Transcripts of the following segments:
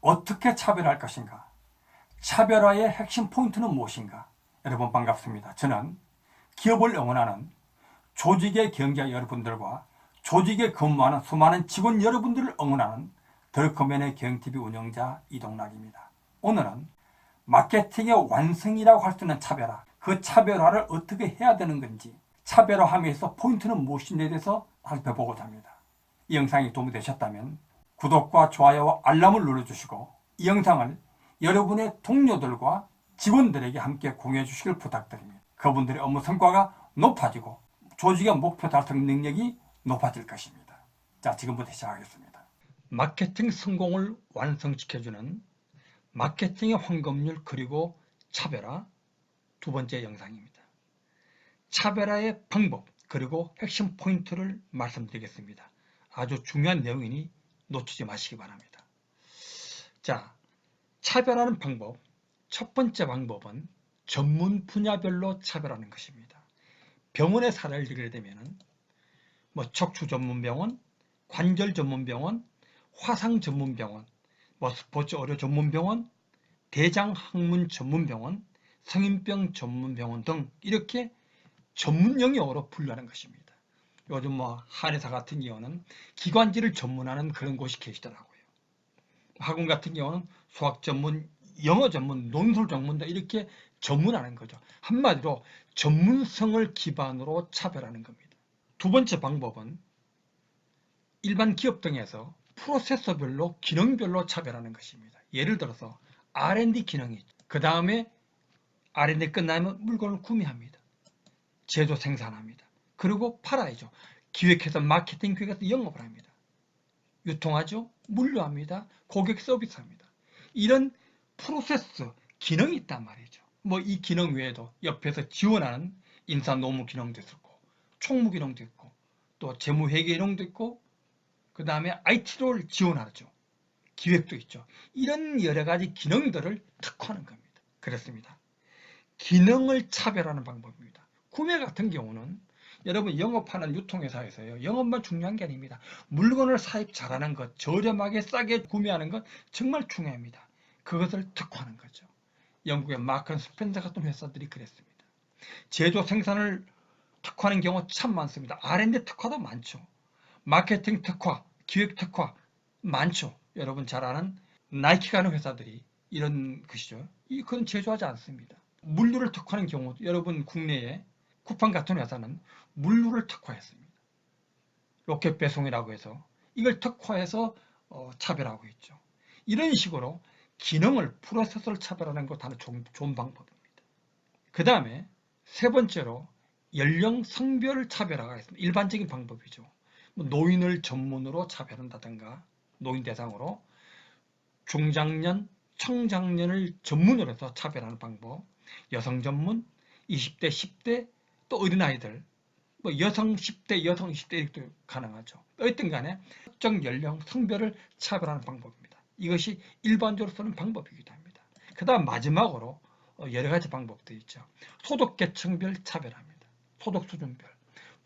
어떻게 차별할 것인가? 차별화의 핵심 포인트는 무엇인가? 여러분 반갑습니다. 저는 기업을 응원하는 조직의 경제자 여러분들과 조직에 근무하는 수많은 직원 여러분들을 응원하는 덜커맨의 경영TV 운영자 이동락입니다. 오늘은 마케팅의 완성이라고 할 수 있는 차별화, 그 차별화를 어떻게 해야 되는 건지, 차별화함에서 포인트는 무엇인지에 대해서 살펴보고자 합니다. 이 영상이 도움이 되셨다면 구독과 좋아요와 알람을 눌러주시고 이 영상을 여러분의 동료들과 직원들에게 함께 공유해 주시길 부탁드립니다. 그분들의 업무 성과가 높아지고 조직의 목표 달성 능력이 높아질 것입니다. 자, 지금부터 시작하겠습니다. 마케팅 성공을 완성시켜주는 마케팅의 황금률 그리고 차별화 두 번째 영상입니다. 차별화의 방법 그리고 핵심 포인트를 말씀드리겠습니다. 아주 중요한 내용이니 놓치지 마시기 바랍니다. 자, 차별하는 방법. 첫 번째 방법은 전문 분야별로 차별하는 것입니다. 병원의 사례를 들게 되면 척추 전문 병원, 관절 전문 병원, 화상 전문 병원, 스포츠 의료 전문 병원, 대장 항문 전문 병원, 성인병 전문 병원 등 이렇게 전문 영역으로 분류하는 것입니다. 요즘 한의사 같은 경우는 기관지를 전문하는 그런 곳이 계시더라고요. 학원 같은 경우는 수학 전문, 영어 전문, 논술 전문 등 이렇게 전문하는 거죠. 한마디로 전문성을 기반으로 차별하는 겁니다. 두 번째 방법은 일반 기업 등에서 프로세서별로 기능별로 차별하는 것입니다. 예를 들어서 R&D 기능이 있죠. 그 다음에 R&D 끝나면 물건을 구매합니다. 제조 생산합니다. 그리고 팔아야죠. 기획해서 마케팅 기획해서 영업을 합니다. 유통하죠. 물류합니다. 고객 서비스합니다. 이런 프로세스 기능이 있단 말이죠. 이 기능 외에도 옆에서 지원하는 인사 노무 기능도 있고 총무 기능도 있고 또 재무회계 기능도 있고 그 다음에 IT를 지원하죠. 기획도 있죠. 이런 여러 가지 기능들을 특화하는 겁니다. 그렇습니다. 기능을 차별하는 방법입니다. 구매 같은 경우는 여러분 영업하는 유통회사에서요. 영업만 중요한 게 아닙니다. 물건을 사입 잘하는 것, 저렴하게 싸게 구매하는 것 정말 중요합니다. 그것을 특화하는 거죠. 영국의 마크 앤 스펜서 같은 회사들이 그랬습니다. 제조 생산을 특화하는 경우 참 많습니다. R&D 특화도 많죠. 마케팅 특화, 기획 특화 많죠. 여러분 잘 아는 나이키 가는 회사들이 이런 것이죠. 그건 제조하지 않습니다. 물류를 특화하는 경우 여러분 국내에 쿠팡 같은 회사는 물류를 특화했습니다. 로켓 배송이라고 해서 이걸 특화해서 차별하고 있죠. 이런 식으로 기능을 프로세서를 차별하는 것도 하나 좋은 방법입니다. 그 다음에 세 번째로 연령 성별 차별화가 있습니다. 일반적인 방법이죠. 노인을 전문으로 차별한다든가 노인 대상으로 중장년, 청장년을 전문으로 해서 차별하는 방법, 여성 전문, 20대, 10대, 또 어린아이들, 여성 10대, 여성 20대 이렇게 가능하죠. 어쨌든 간에 특정 연령, 성별을 차별하는 방법입니다. 이것이 일반적으로 쓰는 방법이기도 합니다. 그 다음 마지막으로 여러 가지 방법도 있죠. 소득 계층별 차별합니다. 소득 수준별,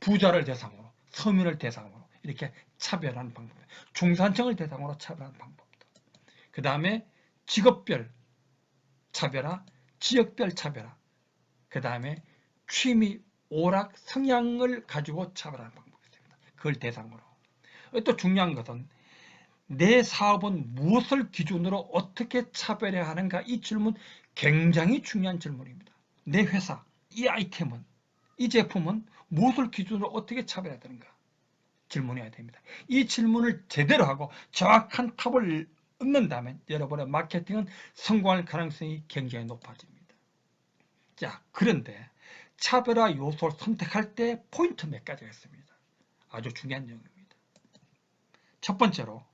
부자를 대상으로, 서민을 대상으로 이렇게 차별하는 방법, 중산층을 대상으로 차별하는 방법도. 그 다음에 직업별 차별화, 지역별 차별화, 그 다음에 취미, 오락, 성향을 가지고 차별하는 방법이 있습니다. 그걸 대상으로. 또 중요한 것은 내 사업은 무엇을 기준으로 어떻게 차별해야 하는가 이 질문 굉장히 중요한 질문입니다. 내 회사, 이 아이템은, 이 제품은 무엇을 기준으로 어떻게 차별해야 되는가 질문해야 됩니다. 이 질문을 제대로 하고 정확한 답을 얻는다면 여러분의 마케팅은 성공할 가능성이 굉장히 높아집니다. 자, 그런데 차별화 요소를 선택할 때 포인트 몇 가지가 있습니다. 아주 중요한 내용입니다. 첫 번째로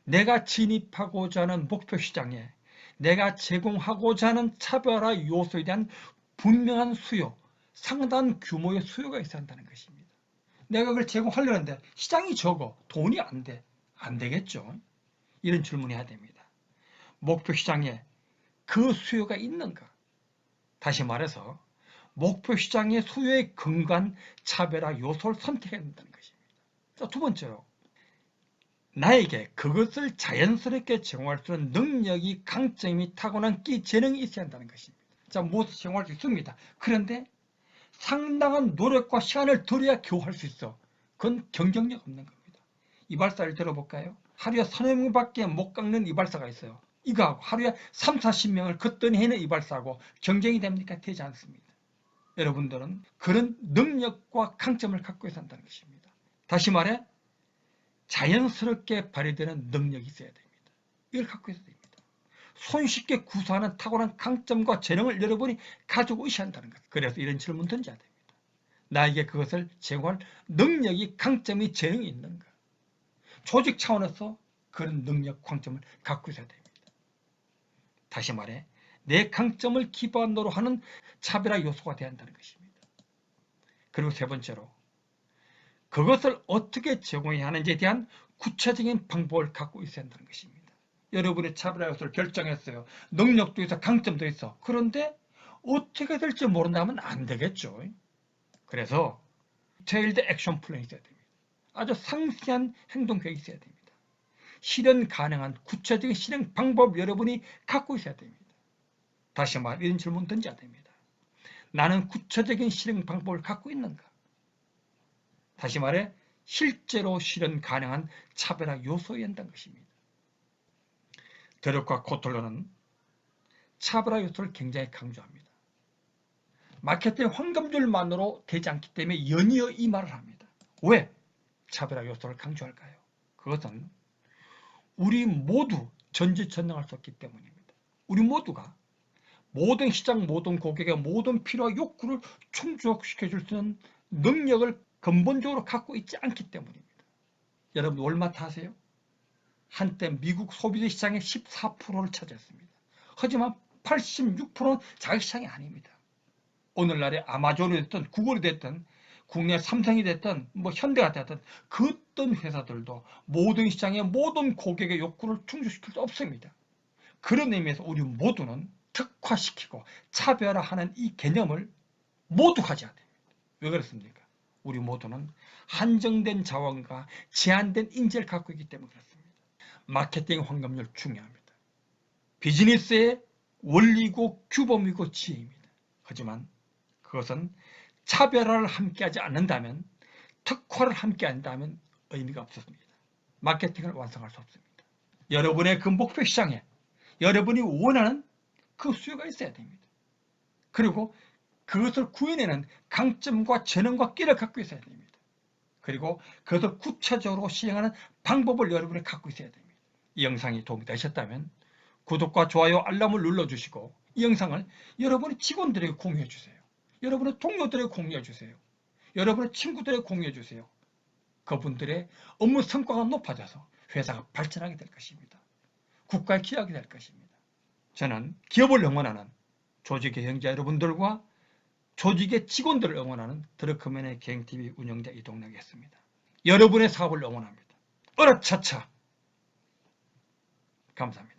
내가 진입하고자 하는 목표 시장에 내가 제공하고자 하는 차별화 요소에 대한 분명한 수요, 상당한 규모의 수요가 있어야 한다는 것입니다. 내가 그걸 제공하려는데 시장이 적어, 돈이 안 돼. 안 되겠죠. 이런 질문을 해야 됩니다. 목표 시장에 그 수요가 있는가? 다시 말해서 목표 시장의 수요에 근거한 차별화 요소를 선택해야 된다는 것입니다. 두 번째로 나에게 그것을 자연스럽게 제공할 수 있는 능력이, 강점이, 타고난 끼, 재능이 있어야 한다는 것입니다. 자, 무엇을 제공할 수 있습니다. 그런데 상당한 노력과 시간을 들여야 겨우 할 수 있어. 그건 경쟁력 없는 겁니다. 이발사를 들어볼까요? 하루에 3명밖에 못 깎는 이발사가 있어요. 이거하고 하루에 3, 40명을 걷더니 해는 이발사하고 경쟁이 됩니까? 되지 않습니다. 여러분들은 그런 능력과 강점을 갖고 있어야 한다는 것입니다. 다시 말해 자연스럽게 발휘되는 능력이 있어야 됩니다. 이걸 갖고 있어야 됩니다. 손쉽게 구사하는 탁월한 강점과 재능을 여러분이 가지고 있어야 한다는 것. 그래서 이런 질문 던져야 됩니다. 나에게 그것을 제공할 능력이, 강점이, 재능이 있는가? 조직 차원에서 그런 능력, 강점을 갖고 있어야 됩니다. 다시 말해 내 강점을 기반으로 하는 차별화 요소가 돼야 한다는 것입니다. 그리고 세 번째로 그것을 어떻게 제공해야 하는지에 대한 구체적인 방법을 갖고 있어야 한다는 것입니다. 여러분의 차별화 요소를 결정했어요. 능력도 있어, 강점도 있어. 그런데 어떻게 될지 모른다면 안 되겠죠. 그래서 디테일드 액션 플랜이 있어야 됩니다. 아주 상세한 행동 계획이 있어야 됩니다. 실현 가능한 구체적인 실행 방법 여러분이 갖고 있어야 됩니다. 다시 말해 이런 질문 던져야 됩니다. 나는 구체적인 실행 방법을 갖고 있는가? 다시 말해 실제로 실현 가능한 차별화 요소여야 한다는 것입니다. 드럭과 코틀러는 차별화 요소를 굉장히 강조합니다. 마케팅 황금줄만으로 되지 않기 때문에 연이어 이 말을 합니다. 왜 차별화 요소를 강조할까요? 그것은 우리 모두 전지전능할 수 없기 때문입니다. 우리 모두가 모든 시장, 모든 고객의 모든 필요와 욕구를 충족시켜줄 수 있는 능력을 근본적으로 갖고 있지 않기 때문입니다. 여러분 월마트 아세요? 한때 미국 소비재 시장의 14%를 차지했습니다. 하지만 86%는 자기 시장이 아닙니다. 오늘날의 아마존이 됐든 구글이 됐든 국내 삼성이 됐든 뭐 현대가 됐든 그 어떤 회사들도 모든 시장의 모든 고객의 욕구를 충족시킬 수 없습니다. 그런 의미에서 우리 모두는 특화시키고 차별화하는 이 개념을 모두 가져야 됩니다. 왜 그렇습니까? 우리 모두는 한정된 자원과 제한된 인재를 갖고 있기 때문에 그렇습니다. 마케팅 황금률 중요합니다. 비즈니스의 원리고 규범이고 지혜입니다. 하지만 그것은 차별화를 함께하지 않는다면, 특화를 함께한다면 의미가 없습니다. 마케팅을 완성할 수 없습니다. 여러분의 그 목표 시장에 여러분이 원하는 그 수요가 있어야 됩니다. 그리고 그것을 구해내는 강점과 재능과 끼를 갖고 있어야 됩니다. 그리고 그것을 구체적으로 시행하는 방법을 여러분이 갖고 있어야 됩니다. 이 영상이 도움이 되셨다면 구독과 좋아요, 알람을 눌러주시고 이 영상을 여러분의 직원들에게 공유해 주세요. 여러분의 동료들에게 공유해 주세요. 여러분의 친구들에게 공유해 주세요. 그분들의 업무 성과가 높아져서 회사가 발전하게 될 것입니다. 국가의 기여하게 될 것입니다. 저는 기업을 응원하는 조직의 형제 여러분들과 조직의 직원들을 응원하는 드럭커맨의 개행TV 운영자 이동락이었습니다. 여러분의 사업을 응원합니다. 으라차차! 감사합니다.